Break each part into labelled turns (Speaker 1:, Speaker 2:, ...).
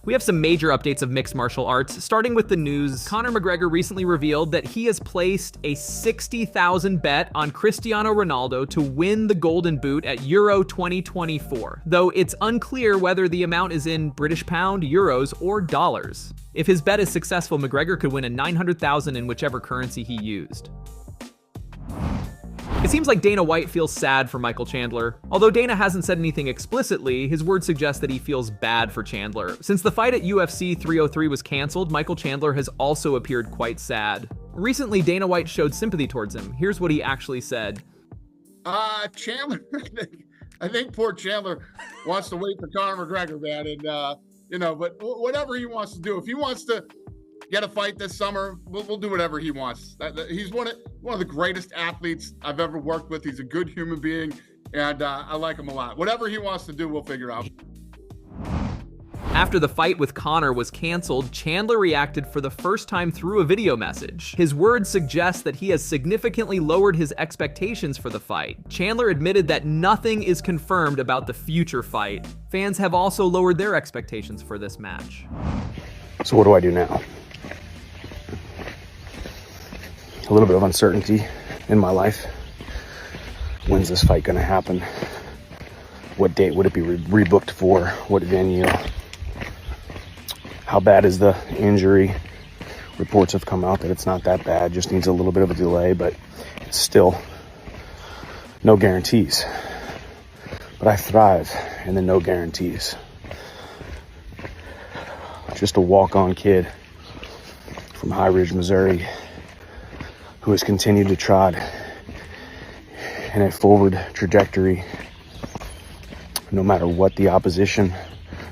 Speaker 1: We have some major updates of mixed martial arts, starting with the news. Conor McGregor recently revealed that he has placed a 60,000 bet on Cristiano Ronaldo to win the Golden Boot at Euro 2024, though it's unclear whether the amount is in British pound, euros, or dollars. If his bet is successful, McGregor could win a 900,000 in whichever currency he used. It seems like Dana White feels sad for Michael Chandler. Although Dana hasn't said anything explicitly, his words suggest that he feels bad for Chandler. Since the fight at UFC 303 was canceled, Michael Chandler has also appeared quite sad. Recently, Dana White showed sympathy towards him. Here's what he actually said.
Speaker 2: Chandler, I think poor Chandler wants to wait for Conor McGregor, man. And, but whatever he wants to do, if he wants to get a fight this summer, we'll do whatever he wants. He's one of the greatest athletes I've ever worked with. He's a good human being, and I like him a lot. Whatever he wants to do, we'll figure out.
Speaker 1: After the fight with Conor was canceled, Chandler reacted for the first time through a video message. His words suggest that he has significantly lowered his expectations for the fight. Chandler admitted that nothing is confirmed about the future fight. Fans have also lowered their expectations for this match.
Speaker 3: So what do I do now? A little bit of uncertainty in my life. When's this fight going to happen? What date would it be rebooked for? What venue? How bad is the injury? Reports have come out that it's not that bad, just needs a little bit of a delay, but it's still no guarantees. But I thrive in the no guarantees. Just a walk-on kid from High Ridge, Missouri, who has continued to trot in a forward trajectory no matter what the opposition,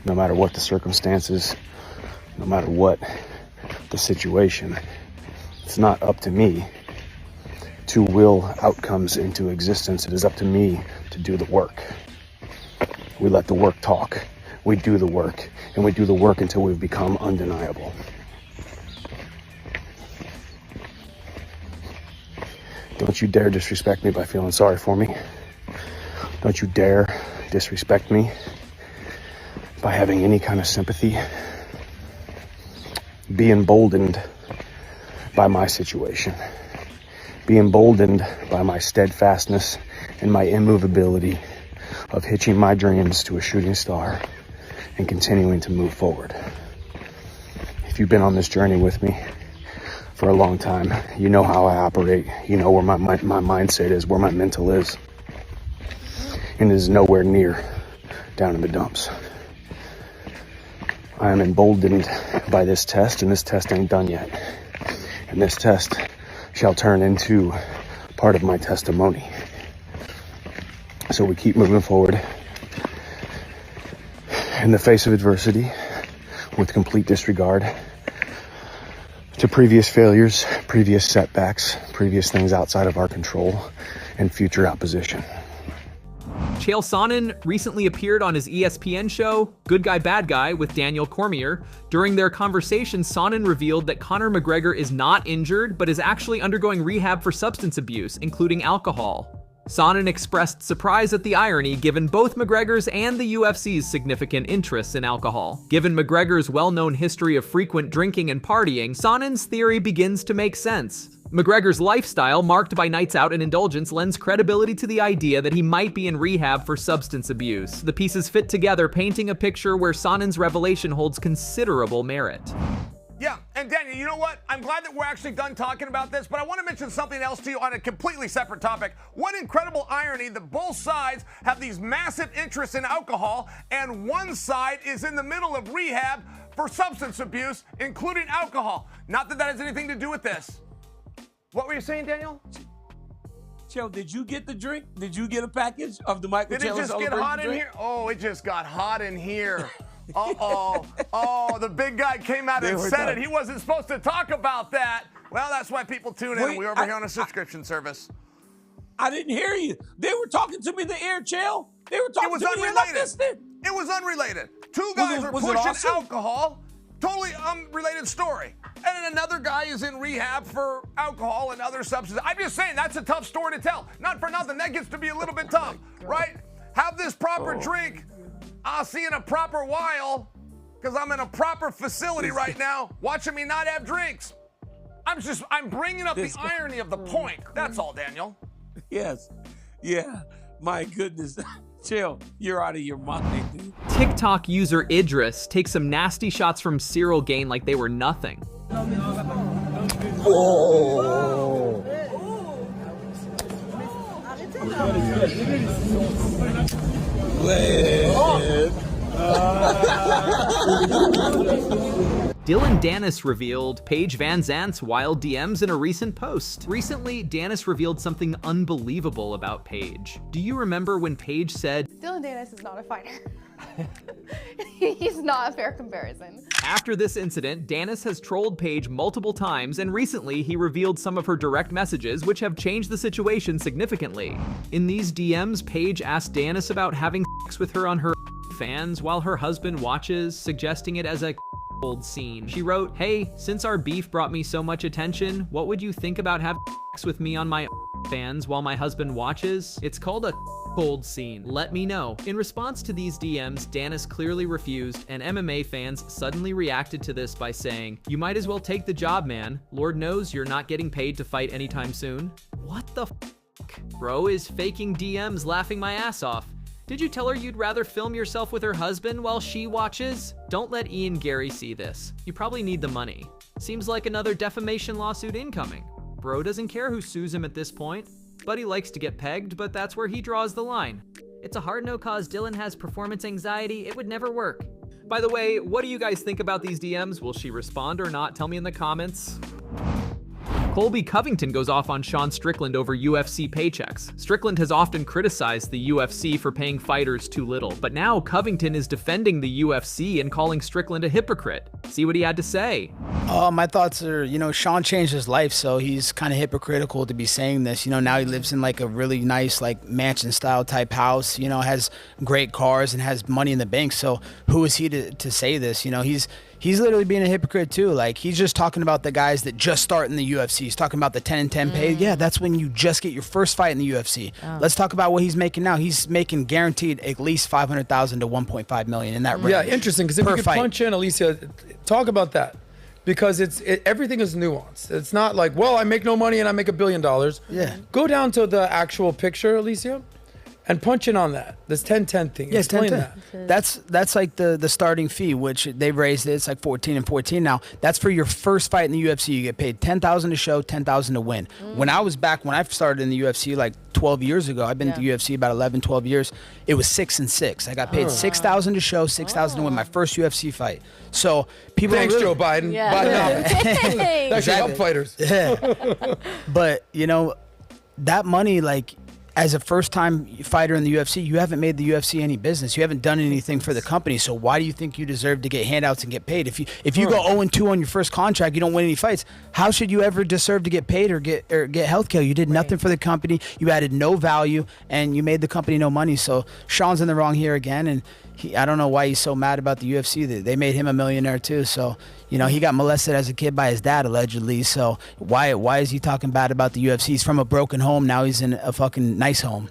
Speaker 3: no matter what the circumstances, no matter what the situation. It's not up to me to will outcomes into existence. It is up to me to do the work. We let the work talk. We do the work, and we do the work until we've become undeniable. Don't you dare disrespect me by feeling sorry for me. Don't you dare disrespect me by having any kind of sympathy. Be emboldened by my situation. Be emboldened by my steadfastness and my immovability of hitching my dreams to a shooting star and continuing to move forward. If you've been on this journey with me for a long time, you know how I operate. You know where my mindset is, where my mental is. And it is nowhere near down in the dumps. I am emboldened by this test, and this test ain't done yet. And this test shall turn into part of my testimony. So we keep moving forward in the face of adversity with complete disregard to previous failures, previous setbacks, previous things outside of our control, and future opposition.
Speaker 1: Chael Sonnen recently appeared on his ESPN show, Good Guy, Bad Guy, with Daniel Cormier. During their conversation, Sonnen revealed that Conor McGregor is not injured, but is actually undergoing rehab for substance abuse, including alcohol. Sonnen expressed surprise at the irony given both McGregor's and the UFC's significant interests in alcohol. Given McGregor's well-known history of frequent drinking and partying, Sonnen's theory begins to make sense. McGregor's lifestyle, marked by nights out and indulgence, lends credibility to the idea that he might be in rehab for substance abuse. The pieces fit together, painting a picture where Sonnen's revelation holds considerable merit.
Speaker 4: Yeah, and Daniel, you know what? I'm glad that we're actually done talking about this, but I want to mention something else to you on a completely separate topic. What incredible irony that both sides have these massive interests in alcohol, and one side is in the middle of rehab for substance abuse, including alcohol. Not that that has anything to do with this. What were you saying, Daniel?
Speaker 5: Chael, did you get the drink? Did you get a package of the Michael
Speaker 4: Did it
Speaker 5: Chandler
Speaker 4: just get hot in here? Oh, it just got hot in here. Uh-oh. Oh, the big guy came out and said it. He wasn't supposed to talk about that. Well, that's why people tune in. We're over here on a subscription service.
Speaker 5: I didn't hear you. They were talking to me in the air, Chael. They were talking to me.
Speaker 4: It was unrelated. Two guys are pushing alcohol. Totally unrelated story. And then another guy is in rehab for alcohol and other substances. I'm just saying, that's a tough story to tell. Not for nothing. That gets to be a little bit tough, right? Have this proper drink. I'll see you in a proper while. because I'm in a proper facility right now watching me not have drinks. I'm bringing up the irony of the point. That's all, Daniel.
Speaker 5: Yes. Yeah. My goodness. Chill. You're out of your mind, dude.
Speaker 1: TikTok user Idris takes some nasty shots from Ciryl Gane like they were nothing. Dylan Dennis revealed Paige VanZant's wild DMs in a recent post. Recently, Dennis revealed something unbelievable about Paige. Do you remember when Paige said,
Speaker 6: Dylan Dennis is not a fighter. He's not a fair comparison.
Speaker 1: After this incident, Dennis has trolled Paige multiple times, and recently he revealed some of her direct messages, which have changed the situation significantly. In these DMs, Paige asked Dennis about having sex with her on her fans while her husband watches, suggesting it as a cold scene. She wrote, "Hey, since our beef brought me so much attention, what would you think about having sex with me on my fans while my husband watches? It's called a cold scene. Let me know." In response to these DMs, Dennis clearly refused, and MMA fans suddenly reacted to this by saying, "You might as well take the job, man. Lord knows you're not getting paid to fight anytime soon." What the f***? Bro is faking DMs laughing my ass off. Did you tell her you'd rather film yourself with her husband while she watches? Don't let Ian Gary see this. You probably need the money. Seems like another defamation lawsuit incoming. Bro doesn't care who sues him at this point. Buddy likes to get pegged, but that's where he draws the line. It's a hard no cause Dylan has performance anxiety. It would never work. By the way, what do you guys think about these DMs? Will she respond or not? Tell me in the comments. Colby Covington goes off on Strickland over UFC paychecks. Strickland has often criticized the UFC for paying fighters too little, but now Covington is defending the UFC and calling Strickland a hypocrite. See what he had to say.
Speaker 7: My thoughts are, Sean changed his life, so he's kind of hypocritical to be saying this. Now he lives in like a really nice, like mansion style type house, has great cars and has money in the bank. So who is he to say this? He's literally being a hypocrite too. Like, he's just talking about the guys that just start in the UFC. He's talking about the 10 and 10 pay. Yeah, that's when you just get your first fight in the UFC. Oh. Let's talk about what he's making now. He's making guaranteed at least $500,000 to $1.5 million in that range.
Speaker 8: Yeah, interesting, because if you could punch in, Alicia, talk about that. Because everything is nuanced. It's not like, well, I make no money and I make $1 billion.
Speaker 7: Yeah.
Speaker 8: Go down to the actual picture, Alicia, and punch in on that. This 10-10 thing.
Speaker 7: Yes,
Speaker 8: explain
Speaker 7: 10-10.
Speaker 8: that.
Speaker 7: That's like the starting fee, which they've raised it. It's like 14 and 14 now. That's for your first fight in the UFC. You get paid $10,000 to show, $10,000 to win. When I started in the UFC like 12 years ago, I've been at the UFC about 11, 12 years. It was 6 and 6. I got paid $6,000 to show, $6,000 to win my first UFC fight. So people.
Speaker 8: Thanks, Joe Biden.
Speaker 6: Yeah.
Speaker 8: That should help fighters.
Speaker 7: Yeah. But that money, like, as a first-time fighter in the UFC, you haven't made the UFC any business. You haven't done anything for the company. So why do you think you deserve to get handouts and get paid? If you go 0-2 on your first contract, you don't win any fights. How should you ever deserve to get paid or get healthcare? You did nothing for the company. You added no value, and you made the company no money. So Sean's in the wrong here again, and I don't know why he's so mad about the UFC. They made him a millionaire too. So he got molested as a kid by his dad allegedly. So why is he talking bad about the UFC? He's from a broken home. Now he's in a fucking nice home.